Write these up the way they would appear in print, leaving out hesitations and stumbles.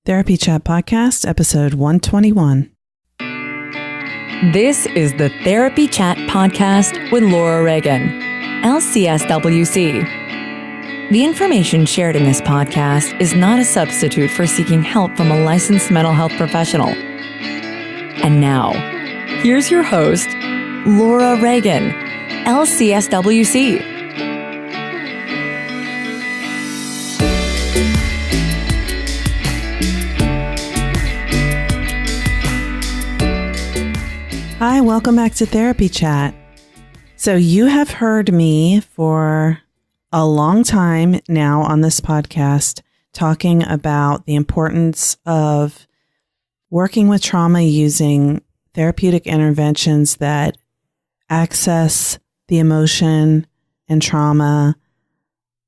Therapy Chat Podcast, episode 121. This is the Therapy Chat Podcast with Laura Reagan, LCSW-C. The information shared in this podcast is not a substitute for seeking help from a licensed mental health professional. And now, here's your host, Laura Reagan, LCSW-C. Hi, welcome back to Therapy Chat. So you have heard me for a long time now on this podcast talking about the importance of working with trauma using therapeutic interventions that access the emotion and trauma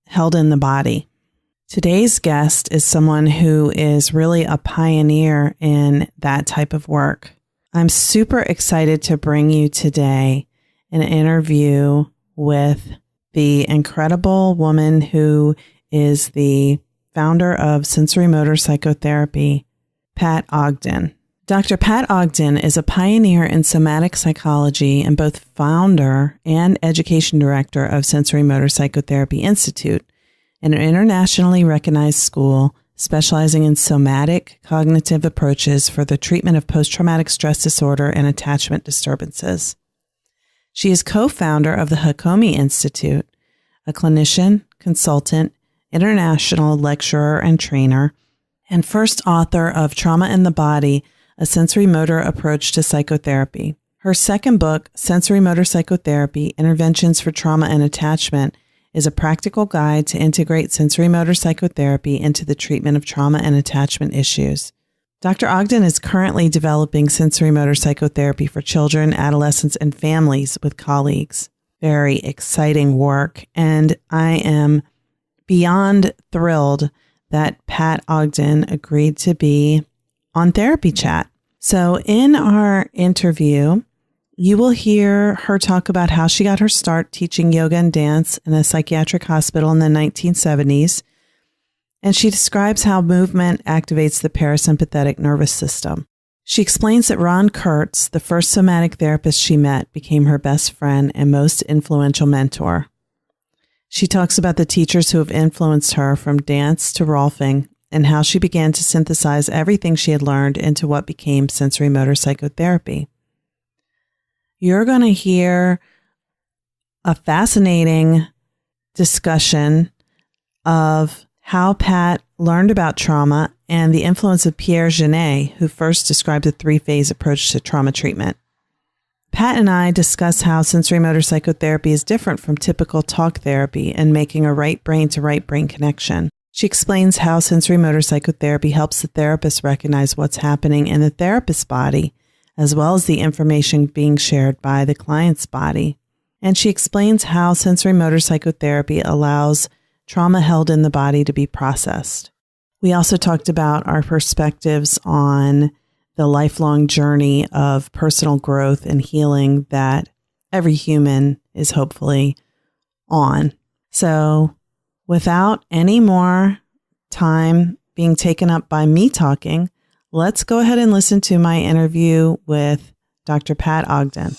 held in the body. Today's guest is someone who is really a pioneer in that type of work. I'm super excited to bring you today an interview with the incredible woman who is the founder of Sensorimotor Psychotherapy, Pat Ogden. Dr. Pat Ogden is a pioneer in somatic psychology and both founder and education director of Sensorimotor Psychotherapy Institute, an internationally recognized school specializing in somatic cognitive approaches for the treatment of post-traumatic stress disorder and attachment disturbances. She is co-founder of the Hakomi Institute, a clinician, consultant, international lecturer and trainer, and first author of Trauma in the Body, a sensorimotor approach to psychotherapy. Her second book, Sensorimotor Psychotherapy, Interventions for Trauma and Attachment, is a practical guide to integrate sensorimotor psychotherapy into the treatment of trauma and attachment issues. Dr. Ogden is currently developing sensorimotor psychotherapy for children, adolescents, and families with colleagues. Very exciting work, and I am beyond thrilled that Pat Ogden agreed to be on Therapy Chat. So in our interview, you will hear her talk about how she got her start teaching yoga and dance in a psychiatric hospital in the 1970s. And she describes how movement activates the parasympathetic nervous system. She explains that Ron Kurtz, the first somatic therapist she met, became her best friend and most influential mentor. She talks about the teachers who have influenced her from dance to Rolfing and how she began to synthesize everything she had learned into what became sensorimotor psychotherapy. You're going to hear a fascinating discussion of how Pat learned about trauma and the influence of Pierre Genet, who first described a three-phase approach to trauma treatment. Pat and I discuss how sensorimotor psychotherapy is different from typical talk therapy and making a right brain to right brain connection. She explains how sensorimotor psychotherapy helps the therapist recognize what's happening in the therapist's body, as well as the information being shared by the client's body. And she explains how sensorimotor psychotherapy allows trauma held in the body to be processed. We also talked about our perspectives on the lifelong journey of personal growth and healing that every human is hopefully on. So without any more time being taken up by me talking, let's go ahead and listen to my interview with Dr. Pat Ogden.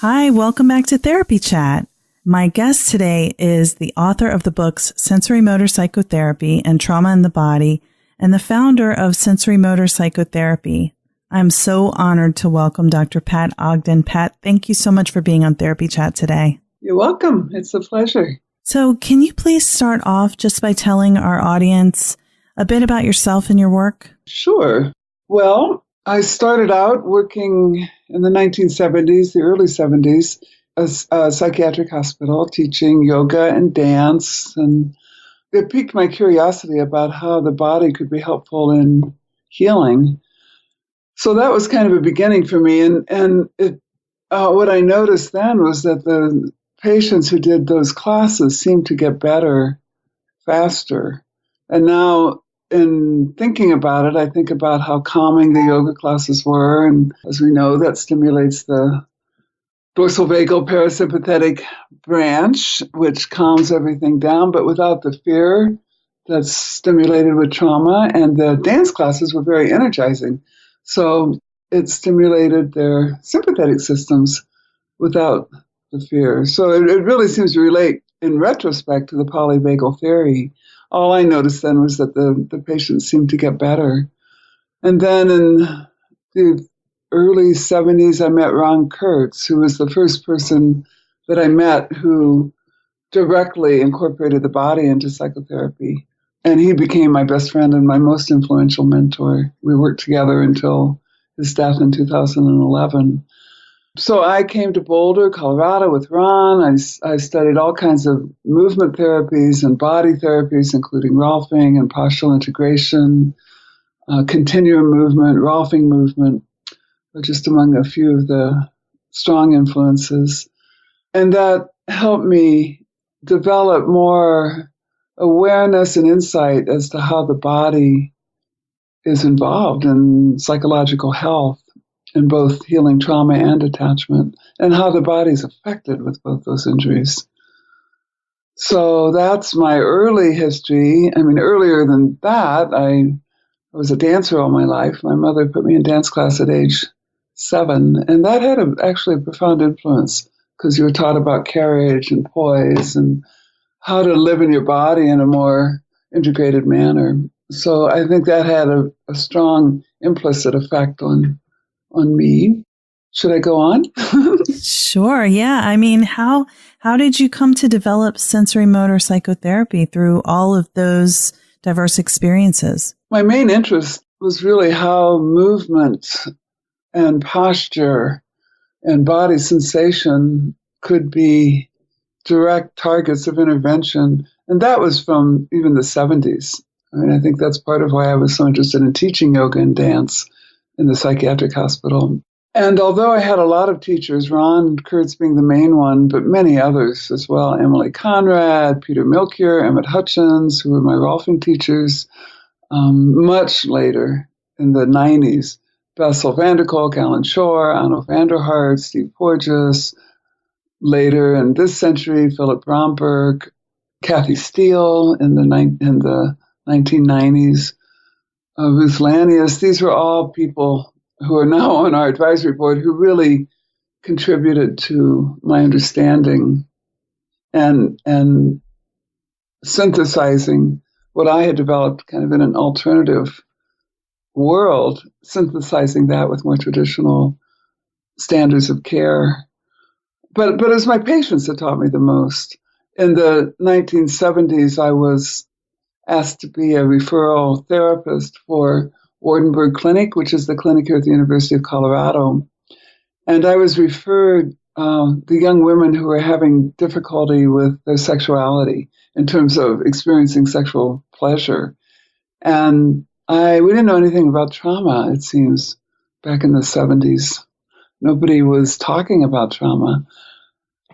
Hi, welcome back to Therapy Chat. My guest today is the author of the books Sensorimotor Psychotherapy and Trauma in the Body and the founder of Sensorimotor Psychotherapy. I'm so honored to welcome Dr. Pat Ogden. Pat, thank you so much for being on Therapy Chat today. You're welcome. It's a pleasure. So can you please start off just by telling our audience a bit about yourself and your work? Sure. Well, I started out working in the 1970s, the early 70s, as a psychiatric hospital, teaching yoga and dance. And it piqued my curiosity about how the body could be helpful in healing. So that was kind of a beginning for me. And what I noticed then was that the patients who did those classes seemed to get better faster. And now, in thinking about it, I think about how calming the yoga classes were. And as we know, that stimulates the dorsal vagal parasympathetic branch, which calms everything down. But without the fear that's stimulated with trauma, and the dance classes were very energizing. So it stimulated their sympathetic systems without the fear. So it really seems to relate in retrospect to the polyvagal theory. All I noticed then was that the patients seemed to get better. And then in the early 70s, I met Ron Kurtz, who was the first person that I met who directly incorporated the body into psychotherapy. And he became my best friend and my most influential mentor. We worked together until his death in 2011. So I came to Boulder, Colorado with Ron. I studied all kinds of movement therapies and body therapies, including Rolfing and postural integration, continuum movement, Rolfing movement, just among a few of the strong influences. And that helped me develop more awareness and insight as to how the body is involved in psychological health, in both healing trauma and attachment, and how the body is affected with both those injuries. So that's my early history. I mean, earlier than that, I was a dancer all my life. My mother put me in dance class at age 7, and that had actually a profound influence because you were taught about carriage and poise and how to live in your body in a more integrated manner. So I think that had a strong implicit effect on me. Should I go on? Sure. Yeah. I mean, how did you come to develop sensorimotor psychotherapy through all of those diverse experiences? My main interest was really how movement and posture and body sensation could be direct targets of intervention. And that was from even the 70s. I mean, I think that's part of why I was so interested in teaching yoga and dance in the psychiatric hospital. And although I had a lot of teachers, Ron Kurtz being the main one, but many others as well, Emily Conrad, Peter Milkier, Emmett Hutchins, who were my Rolfing teachers, much later in the 90s, Bessel van der Kolk, Alan Shore, Anno van der Hart, Steve Porges, later in this century, Philip Bromberg, Kathy Steele in the 1990s, Ruth Lanius. These were all people who are now on our advisory board who really contributed to my understanding and synthesizing what I had developed kind of in an alternative world, synthesizing that with more traditional standards of care. But it was my patients that taught me the most. In the 1970s, I was asked to be a referral therapist for Wardenburg Clinic, which is the clinic here at the University of Colorado. And I was referred the young women who were having difficulty with their sexuality in terms of experiencing sexual pleasure. And we didn't know anything about trauma, it seems, back in the 70s. Nobody was talking about trauma.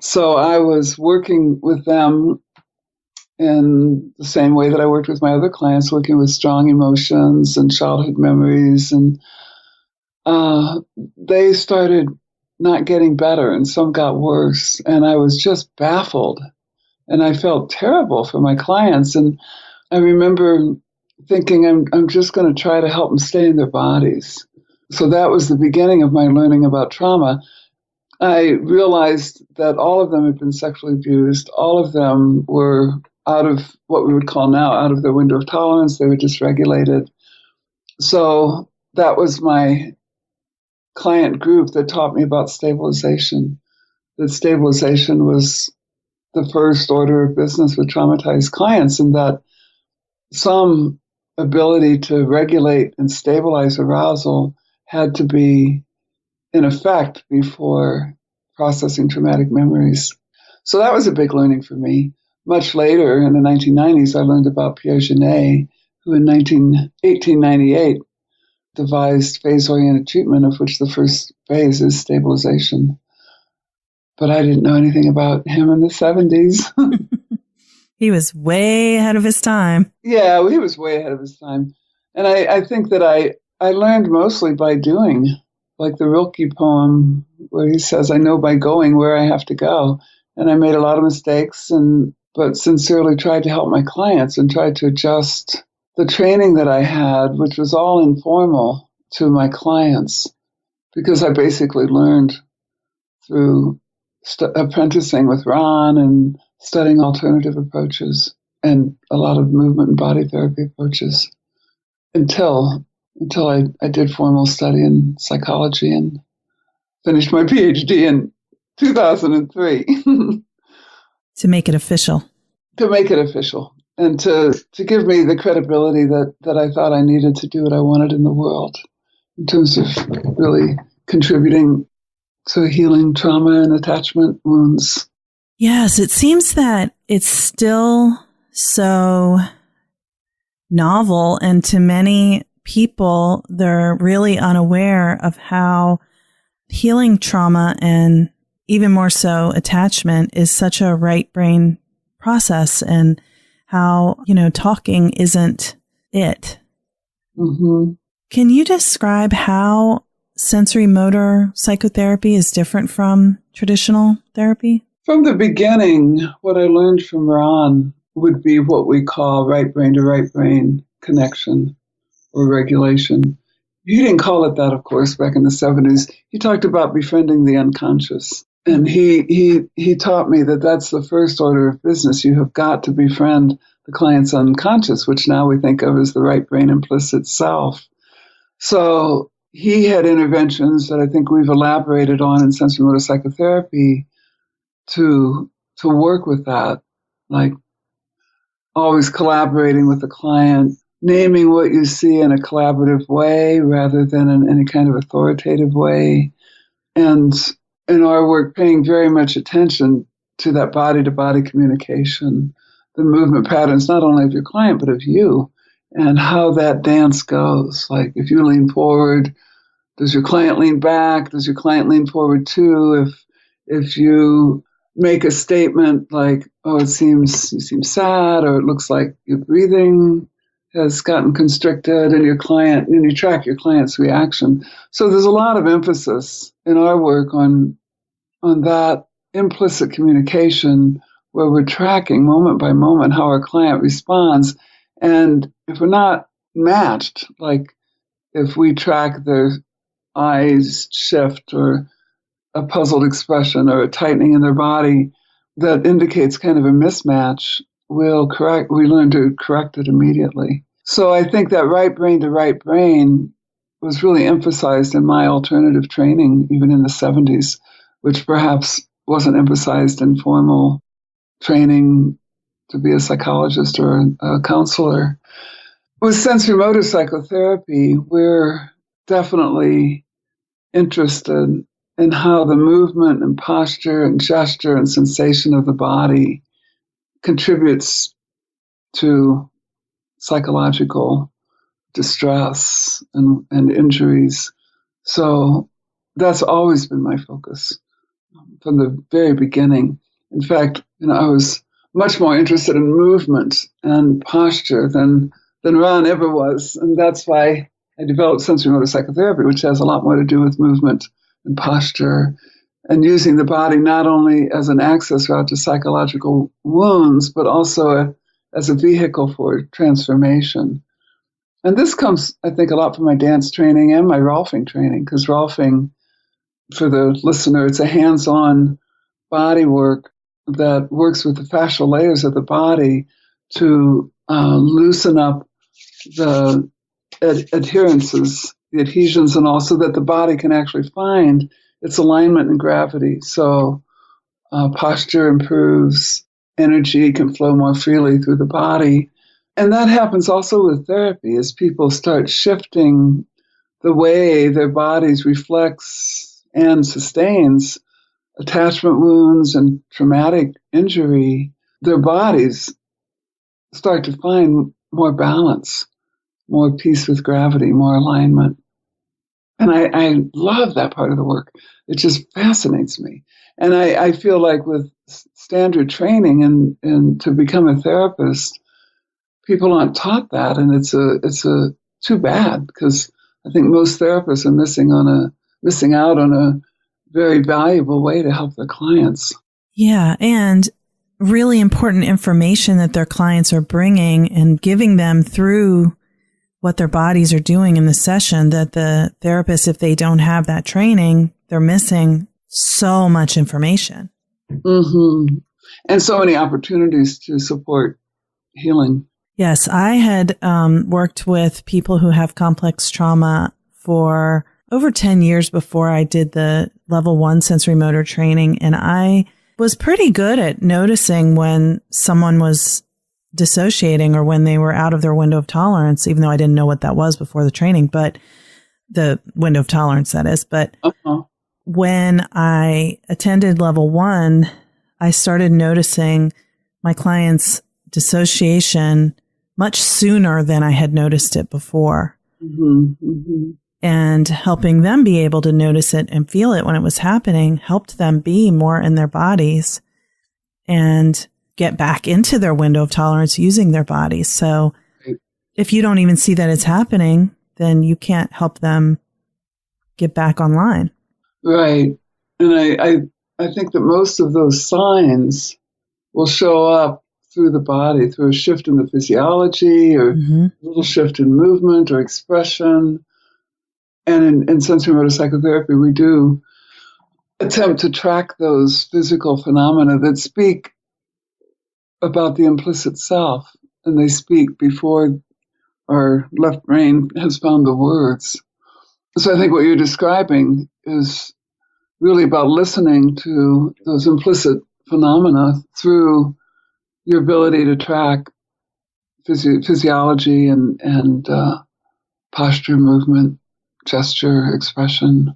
So I was working with them in the same way that I worked with my other clients, working with strong emotions and childhood memories. And they started not getting better, and some got worse. And I was just baffled. And I felt terrible for my clients. And I remember thinking, I'm just going to try to help them stay in their bodies. So that was the beginning of my learning about trauma. I realized that all of them had been sexually abused. All of them were out of what we would call now out of their window of tolerance. They were dysregulated. So that was my client group that taught me about stabilization. That stabilization was the first order of business with traumatized clients, and that some ability to regulate and stabilize arousal had to be in effect before processing traumatic memories. So that was a big learning for me. Much later, in the 1990s, I learned about Pierre Genet, who in 1898 devised phase-oriented treatment, of which the first phase is stabilization. But I didn't know anything about him in the 70s. He was way ahead of his time. Yeah, he was way ahead of his time. And I think that I learned mostly by doing, like the Rilke poem where he says, I know by going where I have to go. And I made a lot of mistakes, and but sincerely tried to help my clients and tried to adjust the training that I had, which was all informal, to my clients, because I basically learned through apprenticing with Ron and studying alternative approaches and a lot of movement and body therapy approaches until I did formal study in psychology and finished my PhD in 2003. To make it official. To make it official and to give me the credibility that I thought I needed to do what I wanted in the world in terms of really contributing to healing trauma and attachment wounds. Yes, it seems that it's still so novel, and to many people, they're really unaware of how healing trauma and even more so attachment is such a right brain process, and how, talking isn't it. Mm-hmm. Can you describe how sensorimotor psychotherapy is different from traditional therapy? From the beginning, what I learned from Ron would be what we call right brain to right brain connection or regulation. He didn't call it that, of course, back in the 70s. He talked about befriending the unconscious. And he taught me that that's the first order of business. You have got to befriend the client's unconscious, which now we think of as the right brain implicit self. So he had interventions that I think we've elaborated on in sensorimotor psychotherapy to work with that, like always collaborating with the client, naming what you see in a collaborative way rather than in any kind of authoritative way, and in our work paying very much attention to that body-to-body communication, the movement patterns not only of your client but of you, and how that dance goes. Like if you lean forward, does your client lean back? Does your client lean forward too? If you make a statement like, oh, you seem sad, or it looks like your breathing has gotten constricted, and you track your client's reaction. So there's a lot of emphasis in our work on that implicit communication, where we're tracking moment by moment how our client responds. And if we're not matched, like if we track their eyes shift or a puzzled expression or a tightening in their body that indicates kind of a mismatch, we learn to correct it immediately. So I think that right brain to right brain was really emphasized in my alternative training, even in the 70s, which perhaps wasn't emphasized in formal training to be a psychologist or a counselor. With sensorimotor psychotherapy, we're definitely interested in how the movement and posture and gesture and sensation of the body contributes to psychological distress and injuries. So that's always been my focus from the very beginning. In fact, I was much more interested in movement and posture than Ron ever was. And that's why I developed sensorimotor psychotherapy, which has a lot more to do with movement and posture and using the body not only as an access route to psychological wounds, but also as a vehicle for transformation. And this comes, I think, a lot from my dance training and my Rolfing training, because Rolfing, for the listener, it's a hands-on body work that works with the fascial layers of the body to loosen up the adherences, the adhesions, and also that the body can actually find its alignment and gravity. So posture improves, energy can flow more freely through the body. And that happens also with therapy as people start shifting the way their bodies reflects and sustains attachment wounds and traumatic injury. Their bodies start to find more balance, more peace with gravity, more alignment. And I love that part of the work. It just fascinates me. And I feel like with standard training and to become a therapist, people aren't taught that. And it's a too bad, because I think most therapists are missing out on a very valuable way to help their clients. Yeah. And really important information that their clients are bringing and giving them through what their bodies are doing in the session, that the therapist, if they don't have that training, they're missing so much information. Mm-hmm. And so many opportunities to support healing. Yes, I had worked with people who have complex trauma for over 10 years before I did the level 1 sensorimotor training. And I was pretty good at noticing when someone was dissociating or when they were out of their window of tolerance, even though I didn't know what that was before the training, but the window of tolerance, that is. But when I attended level 1, I started noticing my clients' dissociation much sooner than I had noticed it before. Mm-hmm. Mm-hmm. And helping them be able to notice it and feel it when it was happening helped them be more in their bodies and get back into their window of tolerance using their bodies. So if you don't even see that it's happening, then you can't help them get back online. Right. And I think that most of those signs will show up through the body, through a shift in the physiology or a little shift in movement or expression. And in sensorimotor psychotherapy, we do attempt to track those physical phenomena that speak about the implicit self, and they speak before our left brain has found the words. So I think what you're describing is really about listening to those implicit phenomena through your ability to track physiology and posture, movement, gesture, expression,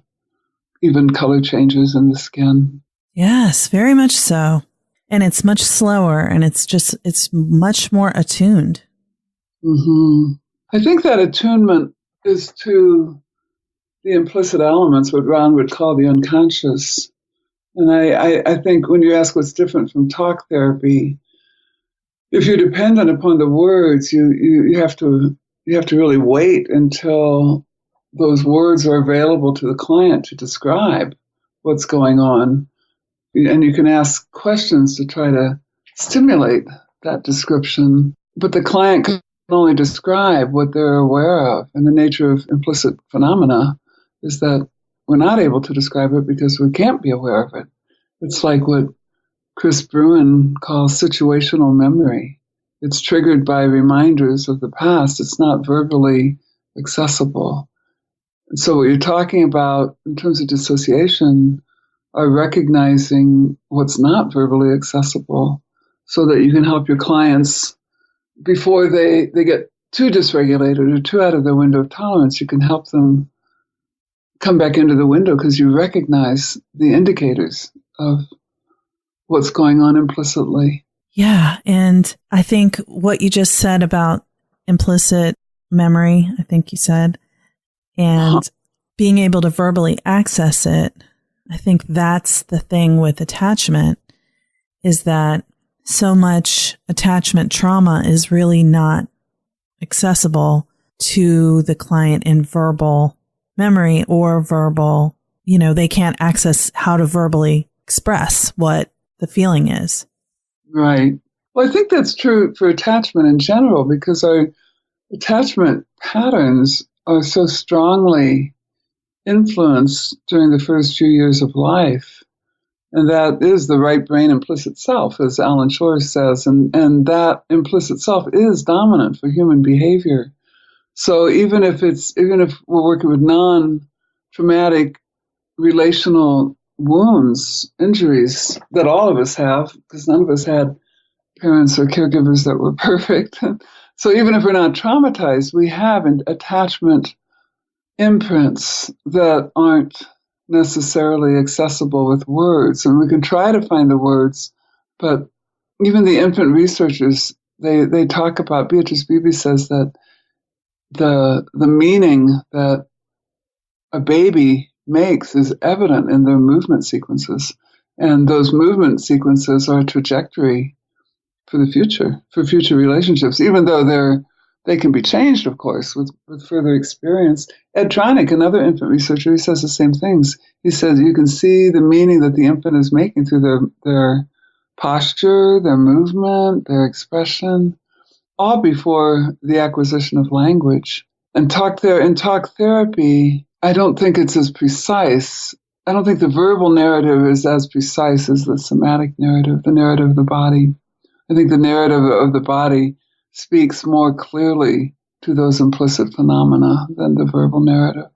even color changes in the skin. Yes, very much so. And it's much slower and it's much more attuned. Mm-hmm. I think that attunement is to the implicit elements, what Ron would call the unconscious. And I think when you ask what's different from talk therapy, if you're dependent upon the words, you have to really wait until those words are available to the client to describe what's going on. And you can ask questions to try to stimulate that description. But the client can only describe what they're aware of. And the nature of implicit phenomena is that we're not able to describe it because we can't be aware of it. It's like what Chris Bruin calls situational memory. It's triggered by reminders of the past. It's not verbally accessible. And so what you're talking about in terms of dissociation are recognizing what's not verbally accessible so that you can help your clients before they get too dysregulated or too out of their window of tolerance. You can help them come back into the window because you recognize the indicators of what's going on implicitly. Yeah. And I think what you just said about implicit memory, I think you said, and being able to verbally access it, I think that's the thing with attachment, is that so much attachment trauma is really not accessible to the client in verbal memory or verbal, they can't access how to verbally express what the feeling is. Right. Well, I think that's true for attachment in general because our attachment patterns are so strongly influenced during the first few years of life. And that is the right brain implicit self, as Alan Shore says. And that implicit self is dominant for human behavior. So even if we're working with non-traumatic relational wounds, injuries that all of us have, because none of us had parents or caregivers that were perfect. So even if we're not traumatized, we have an attachment imprints that aren't necessarily accessible with words. And we can try to find the words, but even the infant researchers, they talk about, Beatrice Beebe says that the meaning that a baby makes is evident in their movement sequences. And those movement sequences are a trajectory for the future, for future relationships, even though they can be changed, of course, with further experience. Ed Tronick, another infant researcher, he says the same things. He says you can see the meaning that the infant is making through their posture, their movement, their expression, all before the acquisition of language. And in talk therapy, I don't think it's as precise. I don't think the verbal narrative is as precise as the somatic narrative, the narrative of the body. I think the narrative of the body speaks more clearly to those implicit phenomena than the verbal narrative.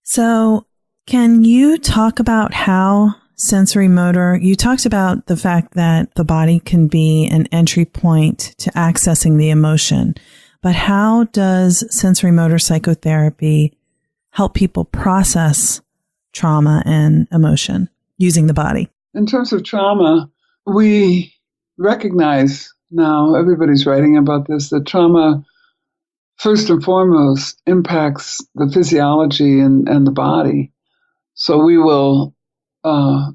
So can you talk about how sensorimotor, you talked about the fact that the body can be an entry point to accessing the emotion, but how does sensorimotor psychotherapy help people process trauma and emotion using the body? In terms of trauma, we recognize now, everybody's writing about this, that trauma first and foremost impacts the physiology and the body. So we will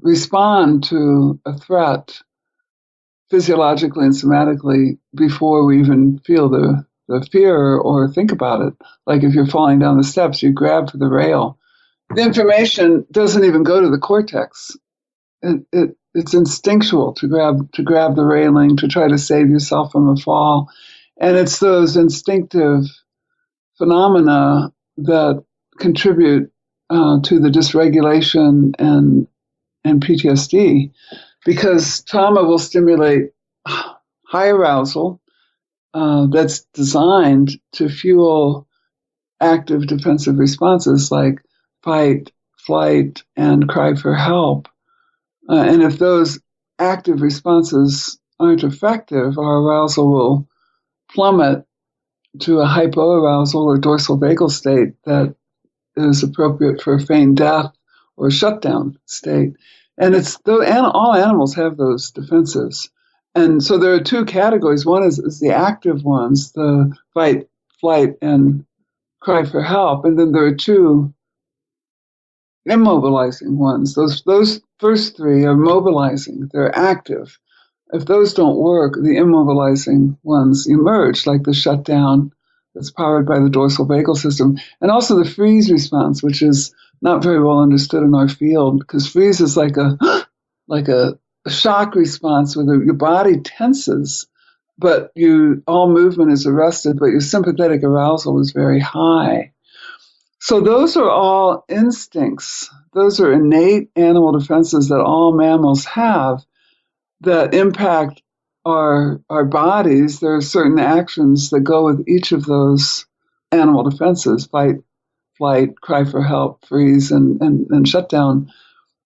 respond to a threat physiologically and somatically before we even feel the fear or think about it. Like if you're falling down the steps, you grab for the rail. The information doesn't even go to the cortex. It's instinctual to grab the railing, to try to save yourself from a fall. And it's those instinctive phenomena that contribute to the dysregulation and PTSD, because trauma will stimulate high arousal that's designed to fuel active defensive responses like fight, flight, and cry for help. And if those active responses aren't effective, our arousal will plummet to a hypoarousal or dorsal vagal state that is appropriate for a feigned death or shutdown state. And all animals have those defenses. And so there are two categories. One is the active ones, the fight, flight, and cry for help. And then there are two immobilizing ones. Those first three are mobilizing. They're active. If those don't work, the immobilizing ones emerge, like the shutdown that's powered by the dorsal vagal system. And also the freeze response, which is not very well understood in our field, because freeze is like a shock response where your body tenses, but all movement is arrested, but your sympathetic arousal is very high. So those are all instincts. Those are innate animal defenses that all mammals have that impact our bodies. There are certain actions that go with each of those animal defenses: fight, flight, cry for help, freeze, and shutdown.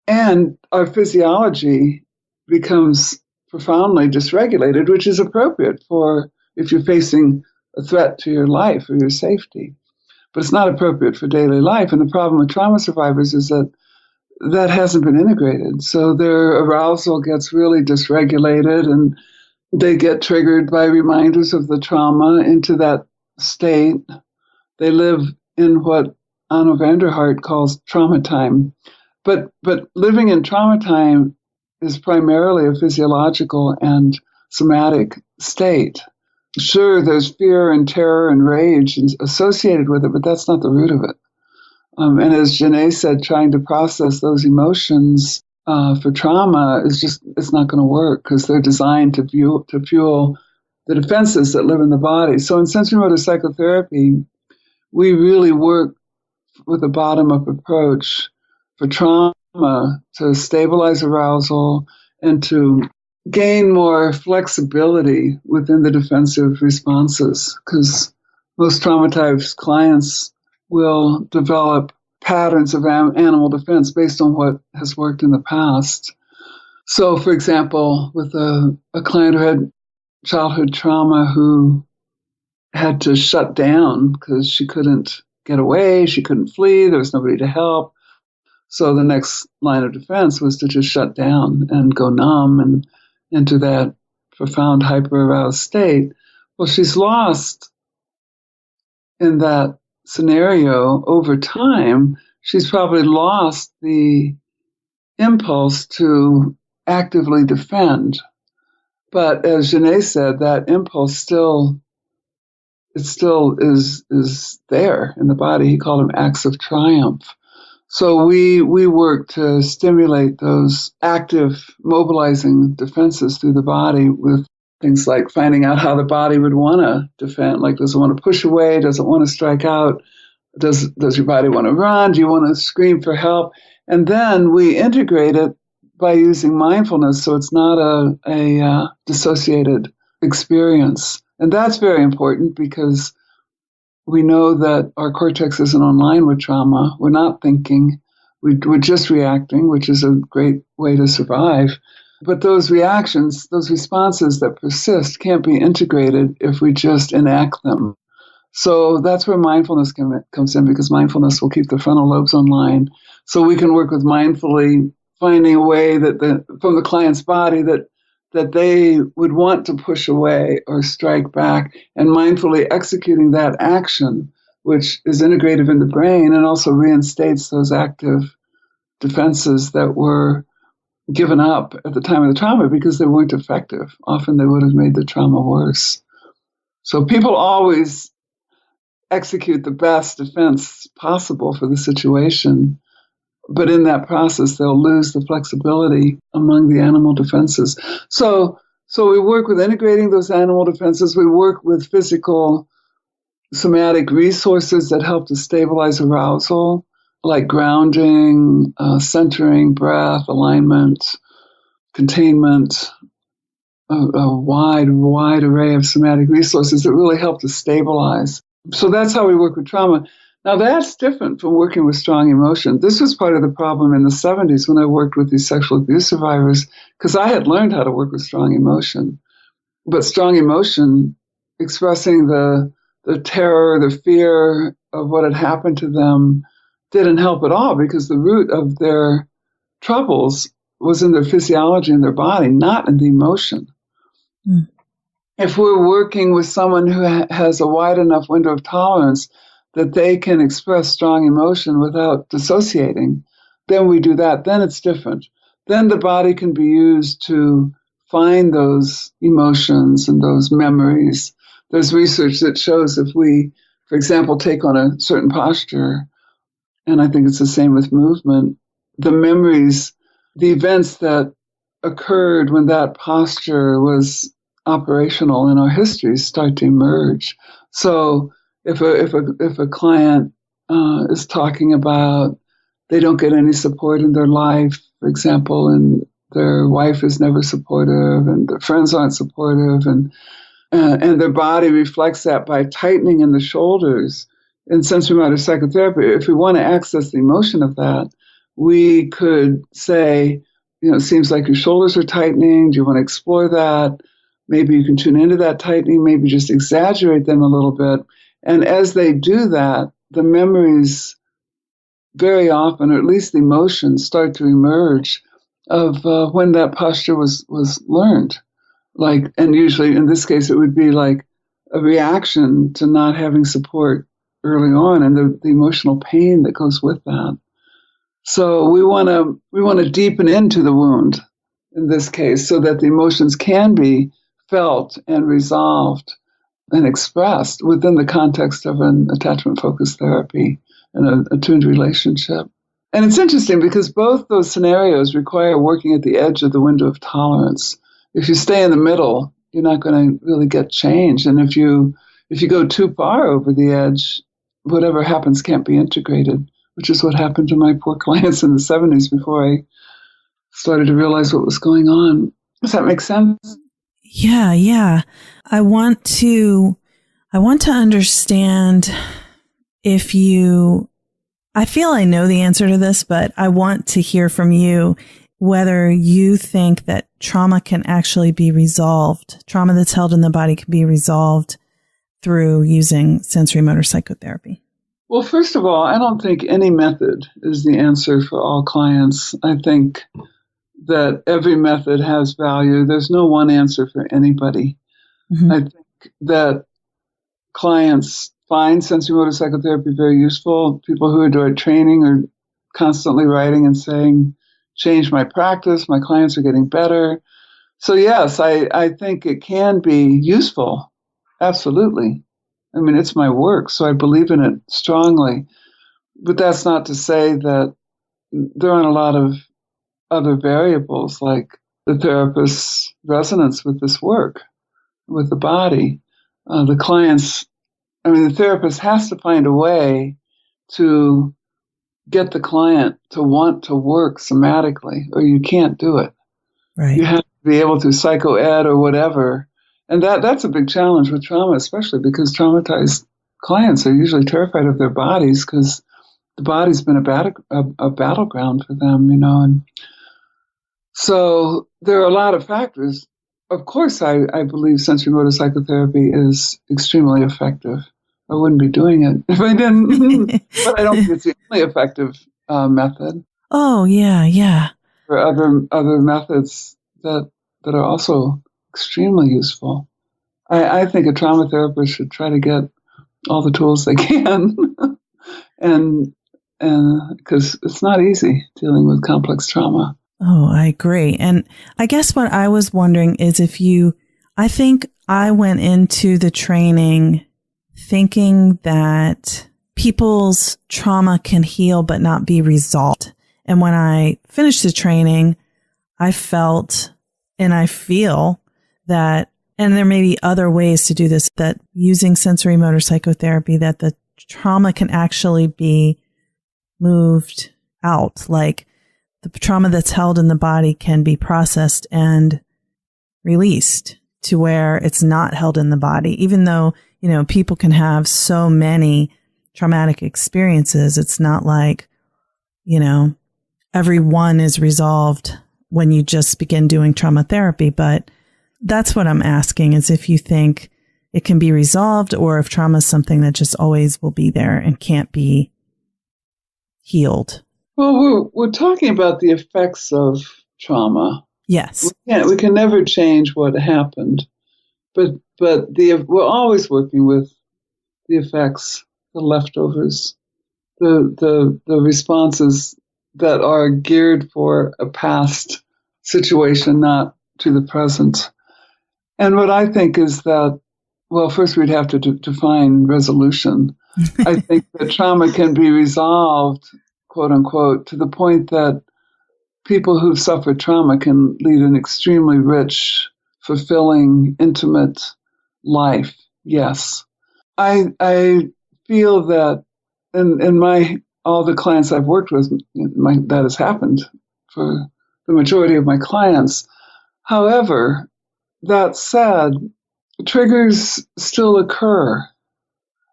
And our physiology becomes profoundly dysregulated, which is appropriate for if you're facing a threat to your life or your safety. But it's not appropriate for daily life. And the problem with trauma survivors is that hasn't been integrated. So their arousal gets really dysregulated, and they get triggered by reminders of the trauma into that state. They live in what Anno van der Hart calls trauma time. But living in trauma time is primarily a physiological and somatic state. Sure, there's fear and terror and rage associated with it, but that's not the root of it. And as Janae said, trying to process those emotions for trauma it's not going to work, because they're designed to fuel the defenses that live in the body. So in sensorimotor psychotherapy, we really work with a bottom-up approach for trauma to stabilize arousal and to gain more flexibility within the defensive responses, because most traumatized clients will develop patterns of animal defense based on what has worked in the past. So, for example, with a client who had childhood trauma who had to shut down because she couldn't get away, she couldn't flee, there was nobody to help. So the next line of defense was to just shut down and go numb and into that profound hyper-aroused state. Well, she's lost in that scenario over time. She's probably lost the impulse to actively defend. But as Janae said, that impulse still is there in the body. He called them acts of triumph. So we work to stimulate those active mobilizing defenses through the body with things like finding out how the body would want to defend, like does it want to push away, does it want to strike out, does your body want to run, do you want to scream for help? And then we integrate it by using mindfulness so it's not a dissociated experience. And that's very important because we know that our cortex isn't online with trauma. We're not thinking. We're just reacting, which is a great way to survive. But those reactions, those responses that persist can't be integrated if we just enact them. So that's where mindfulness comes in, because mindfulness will keep the frontal lobes online. So we can work with mindfully finding a way that from the client's body that they would want to push away or strike back, and mindfully executing that action, which is integrative in the brain and also reinstates those active defenses that were given up at the time of the trauma because they weren't effective. Often they would have made the trauma worse. So people always execute the best defense possible for the situation, but in that process, they'll lose the flexibility among the animal defenses. So we work with integrating those animal defenses. We work with physical somatic resources that help to stabilize arousal, like grounding, centering, breath, alignment, containment, a wide array of somatic resources that really help to stabilize. So that's how we work with trauma. Now, that's different from working with strong emotion. This was part of the problem in the 70s when I worked with these sexual abuse survivors, because I had learned how to work with strong emotion. But strong emotion, expressing the terror, the fear of what had happened to them, didn't help at all, because the root of their troubles was in their physiology and their body, not in the emotion. Mm. If we're working with someone who has a wide enough window of tolerance that they can express strong emotion without dissociating, then we do that. Then it's different. Then the body can be used to find those emotions and those memories. There's research that shows if we, for example, take on a certain posture, and I think it's the same with movement, the memories, the events that occurred when that posture was operational in our histories start to emerge. So if a client is talking about they don't get any support in their life, for example, and their wife is never supportive, and their friends aren't supportive, and their body reflects that by tightening in the shoulders. In sensorimotor psychotherapy, if we want to access the emotion of that, we could say, it seems like your shoulders are tightening. Do you want to explore that? Maybe you can tune into that tightening, maybe just exaggerate them a little bit. And as they do that, the memories very often, or at least the emotions, start to emerge of when that posture was learned. And usually in this case, it would be like a reaction to not having support early on, and the emotional pain that goes with that. So we want to deepen into the wound in this case, so that the emotions can be felt and resolved and expressed within the context of an attachment-focused therapy and an attuned relationship. And it's interesting because both those scenarios require working at the edge of the window of tolerance. If you stay in the middle, you're not going to really get change. And if you go too far over the edge, whatever happens can't be integrated, which is what happened to my poor clients in the 70s before I started to realize what was going on. Does that make sense? Yeah. I want to understand I feel I know the answer to this, but I want to hear from you whether you think that trauma can actually be resolved. Trauma that's held in the body can be resolved through using sensorimotor psychotherapy. Well, first of all, I don't think any method is the answer for all clients. I think that every method has value. There's no one answer for anybody. Mm-hmm. I think that clients find sensorimotor psychotherapy very useful. People who are doing training are constantly writing and saying, change my practice, my clients are getting better. So yes, I think it can be useful. Absolutely. It's my work, so I believe in it strongly. But that's not to say that there aren't a lot of other variables like the therapist's resonance with this work, with the body. The therapist has to find a way to get the client to want to work somatically, or you can't do it. Right. You have to be able to psychoed or whatever. And that's a big challenge with trauma, especially because traumatized clients are usually terrified of their bodies because the body's been a battleground for them, And so there are a lot of factors. Of course, I believe sensorimotor psychotherapy is extremely effective. I wouldn't be doing it if I didn't. But I don't think it's the only effective method. Oh, yeah. There are other methods that are also extremely useful. I think a trauma therapist should try to get all the tools they can, and because it's not easy dealing with complex trauma. Oh, I agree. And I guess what I was wondering is I think I went into the training thinking that people's trauma can heal but not be resolved. And when I finished the training, I felt and I feel that, and there may be other ways to do this, that using sensorimotor psychotherapy, that the trauma can actually be moved out. Like the trauma that's held in the body can be processed and released to where it's not held in the body. Even though, people can have so many traumatic experiences, it's not like, every one is resolved when you just begin doing trauma therapy. But that's what I'm asking, is if you think it can be resolved or if trauma is something that just always will be there and can't be healed. Well, we're talking about the effects of trauma. Yes. We can never change what happened, but we're always working with the effects, the leftovers, the responses that are geared for a past situation, not to the present. And what I think is that, well, first we'd have to define resolution. I think that trauma can be resolved, quote unquote, to the point that people who've suffered trauma can lead an extremely rich, fulfilling, intimate life. Yes. I feel that in all the clients I've worked with, that has happened for the majority of my clients. However, that said, triggers still occur.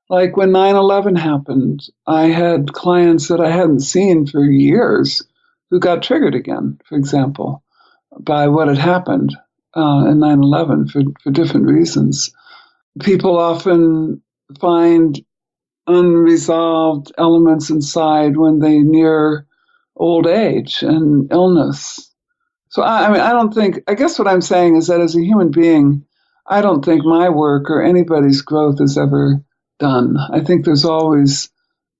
Like when 9/11 happened, I had clients that I hadn't seen for years who got triggered again, for example, by what had happened in 9/11 for different reasons. People often find unresolved elements inside when they near old age and illness. So I guess what I'm saying is that as a human being, I don't think my work or anybody's growth is ever done. I think there's always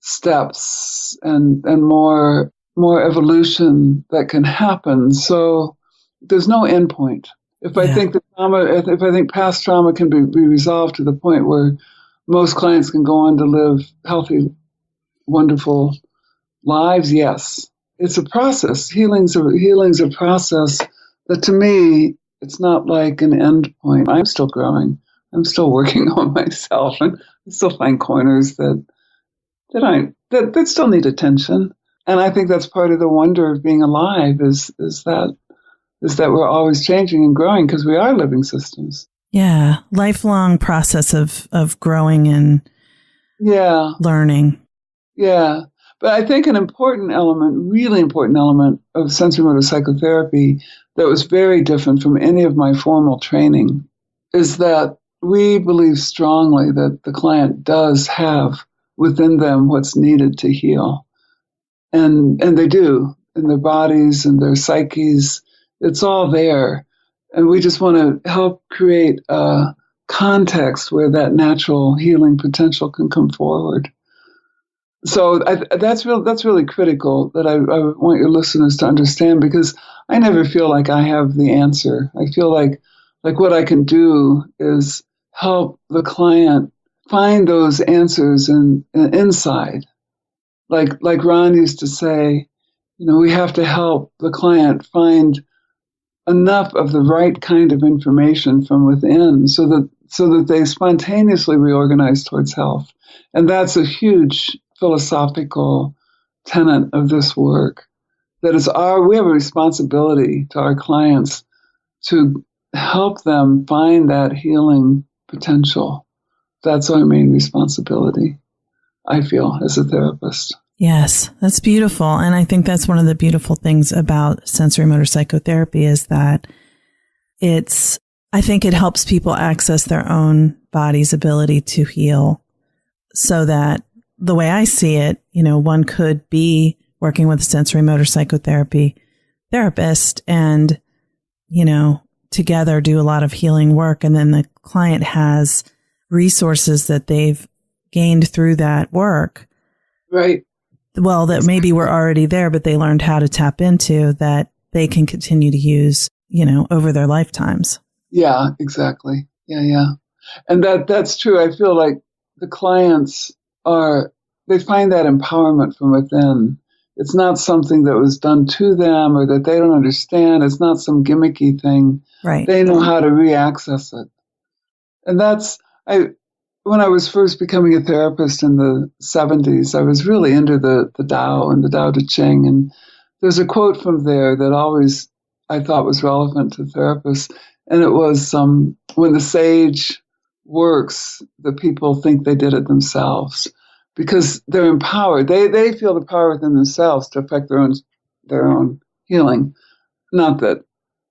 steps and more evolution that can happen. So there's no end point. If I think if I think past trauma can be resolved to the point where most clients can go on to live healthy, wonderful lives, yes. It's a process. Healing's a process that, to me, it's not like an end point. I'm still growing. I'm still working on myself, and I still find corners that still need attention. And I think that's part of the wonder of being alive is that we're always changing and growing because we are living systems. Yeah, lifelong process of growing and learning. Yeah. But I think an important element, really important element of sensorimotor psychotherapy that was very different from any of my formal training is that we believe strongly that the client does have within them what's needed to heal. And they do, in their bodies and their psyches. It's all there. And we just want to help create a context where that natural healing potential can come forward. So that's really critical that I want your listeners to understand, because I never feel like I have the answer. I feel like what I can do is help the client find those answers inside. Like Ron used to say, We have to help the client find enough of the right kind of information from within so that they spontaneously reorganize towards health. And that's a huge philosophical tenet of this work. That is we have a responsibility to our clients to help them find that healing potential. That's our main responsibility, I feel, as a therapist. Yes, that's beautiful. And I think that's one of the beautiful things about sensorimotor psychotherapy is that I think it helps people access their own body's ability to heal, so that the way I see it, one could be working with a sensorimotor psychotherapy therapist and, together do a lot of healing work. And then the client has resources that they've gained through that work. Right. Well, that maybe were already there, but they learned how to tap into that they can continue to use, over their lifetimes. Yeah, exactly. Yeah. And that's true. I feel like the clients they find that empowerment from within. It's not something that was done to them or that they don't understand. It's not some gimmicky thing. Right. They know how to re-access it. And when I was first becoming a therapist in the 70s, I was really into the Tao and the Tao Te Ching. And there's a quote from there that always I thought was relevant to therapists. And it was, when the sage works, the people think they did it themselves because they're empowered. They feel the power within themselves to affect their own healing. Not that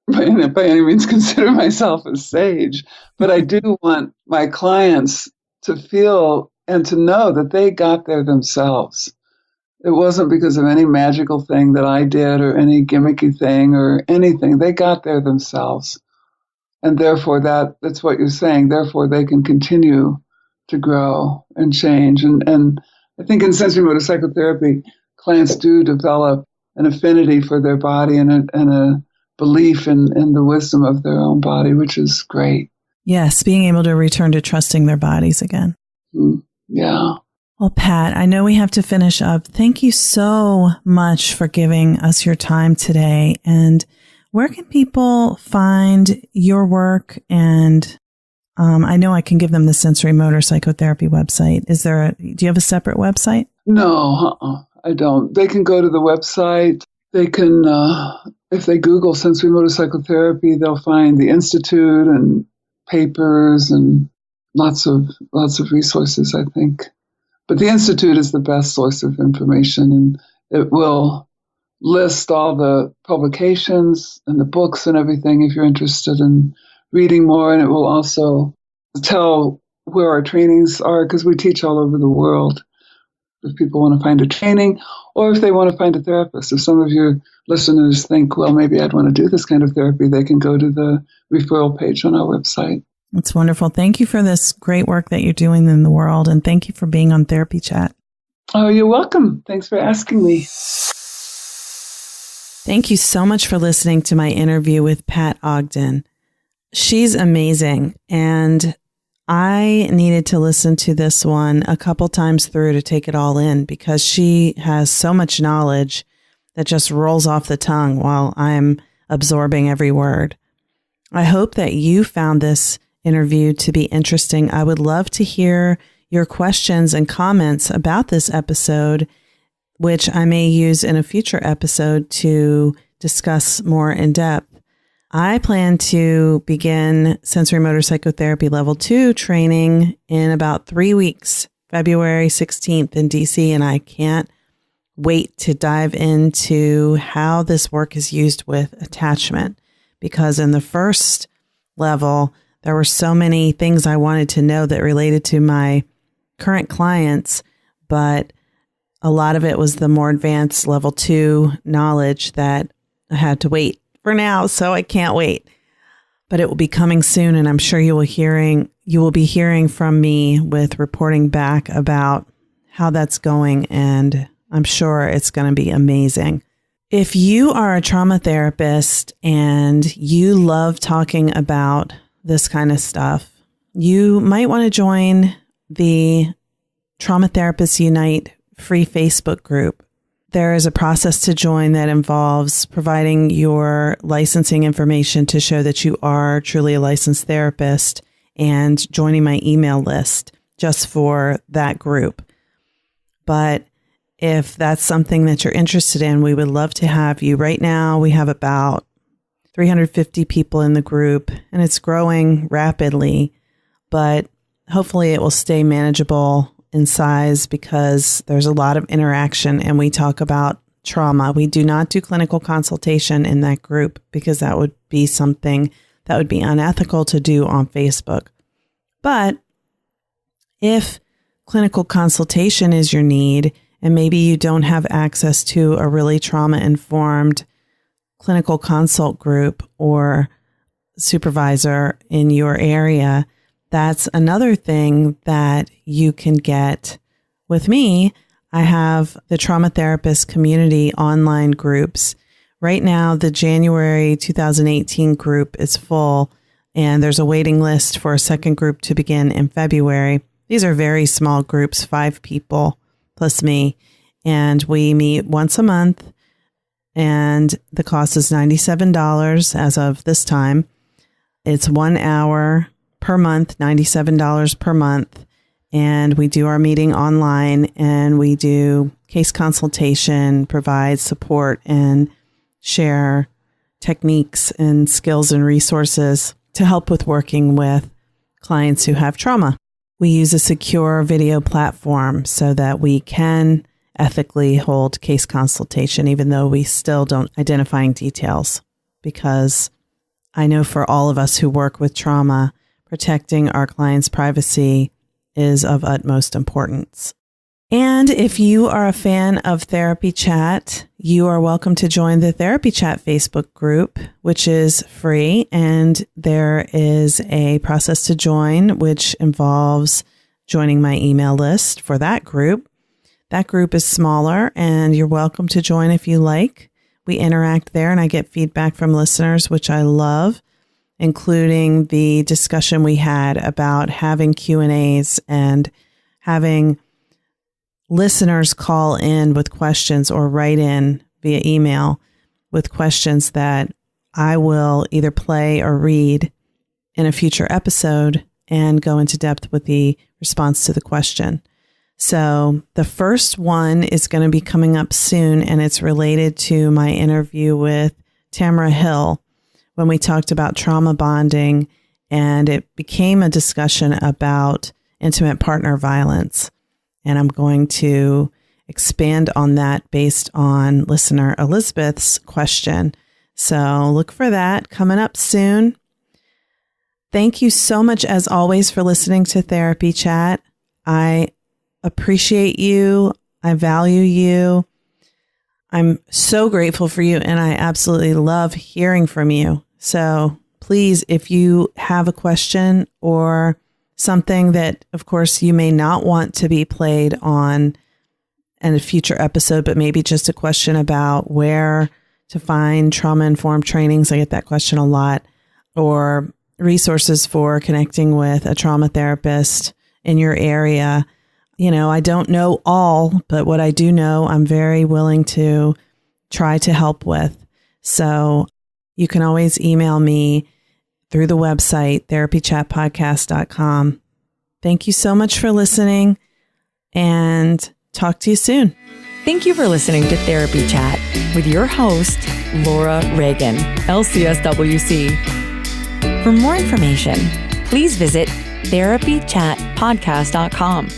by any means consider myself a sage, but I do want my clients to feel and to know that they got there themselves. It wasn't because of any magical thing that I did or any gimmicky thing or anything. They got there themselves. And therefore, that's what you're saying. Therefore, they can continue to grow and change. And I think in sensorimotor psychotherapy, clients do develop an affinity for their body and a belief in the wisdom of their own body, which is great. Yes, being able to return to trusting their bodies again. Yeah. Well, Pat, I know we have to finish up. Thank you so much for giving us your time today. And where can people find your work? And I know I can give them the Sensorimotor Psychotherapy website. Do you have a separate website? No, I don't. They can go to the website. They can, if they Google Sensorimotor Psychotherapy, they'll find the Institute and papers and lots of resources, I think. But the Institute is the best source of information, and it will list all the publications and the books and everything if you're interested in reading more. And it will also tell where our trainings are, because we teach all over the world. If people want to find a training or if they want to find a therapist. If some of your listeners think, well, maybe I'd want to do this kind of therapy, they can go to the referral page on our website. That's wonderful. Thank you for this great work that you're doing in the world. And thank you for being on Therapy Chat. Oh, you're welcome. Thanks for asking me. Thank you so much for listening to my interview with Pat Ogden. She's amazing. And I needed to listen to this one a couple times through to take it all in, because she has so much knowledge that just rolls off the tongue while I'm absorbing every word. I hope that you found this interview to be interesting. I would love to hear your questions and comments about this episode, which I may use in a future episode to discuss more in depth. I plan to begin Sensorimotor Psychotherapy Level 2 training in about 3 weeks, February 16th in DC, and I can't wait to dive into how this work is used with attachment, because in the first level, there were so many things I wanted to know that related to my current clients, but a lot of it was the more advanced Level 2 knowledge that I had to wait for now, so I can't wait. But it will be coming soon, and I'm sure you will be hearing from me with reporting back about how that's going, and I'm sure it's going to be amazing. If you are a trauma therapist and you love talking about this kind of stuff, you might want to join the Trauma Therapists Unite free Facebook group. there is a process to join that involves providing your licensing information to show that you are truly a licensed therapist and joining my email list just for that group. But if that's something that you're interested in, we would love to have you. Right now, we have about 350 people in the group, and it's growing rapidly, but hopefully it will stay manageable in size because there's a lot of interaction and we talk about trauma. We do not do clinical consultation in that group because that would be something that would be unethical to do on Facebook. But if clinical consultation is your need and maybe you don't have access to a really trauma-informed clinical consult group or supervisor in your area, that's another thing that you can get with me. I have the trauma therapist community online groups. Right now, the January 2018 group is full, and there's a waiting list for a second group to begin in February. These are very small groups, 5 people plus me, and we meet once a month, and the cost is $97 as of this time. It's 1 hour per month, $97 per month. And we do our meeting online and we do case consultation, provide support and share techniques and skills and resources to help with working with clients who have trauma. We use a secure video platform so that we can ethically hold case consultation, even though we still don't identifying details, because I know for all of us who work with trauma, protecting our clients' privacy is of utmost importance. And if you are a fan of Therapy Chat, you are welcome to join the Therapy Chat Facebook group, which is free. And there is a process to join, which involves joining my email list for that group. That group is smaller and you're welcome to join if you like. We interact there and I get feedback from listeners, which I love, including the discussion we had about having Q&As and having listeners call in with questions or write in via email with questions that I will either play or read in a future episode and go into depth with the response to the question. So the first one is going to be coming up soon, and it's related to my interview with Tamara Hill when we talked about trauma bonding, and it became a discussion about intimate partner violence. And I'm going to expand on that based on listener Elizabeth's question. So look for that coming up soon. Thank you so much, as always, for listening to Therapy Chat. I appreciate you. I value you. I'm so grateful for you, and I absolutely love hearing from you. So please, if you have a question or something that, of course, you may not want to be played on in a future episode, but maybe just a question about where to find trauma-informed trainings. I get that question a lot. Or resources for connecting with a trauma therapist in your area. You know, I don't know all, but what I do know, I'm very willing to try to help with. So you can always email me through the website, therapychatpodcast.com. Thank you so much for listening, and talk to you soon. Thank you for listening to Therapy Chat with your host, Laura Reagan, LCSW-C. For more information, please visit therapychatpodcast.com.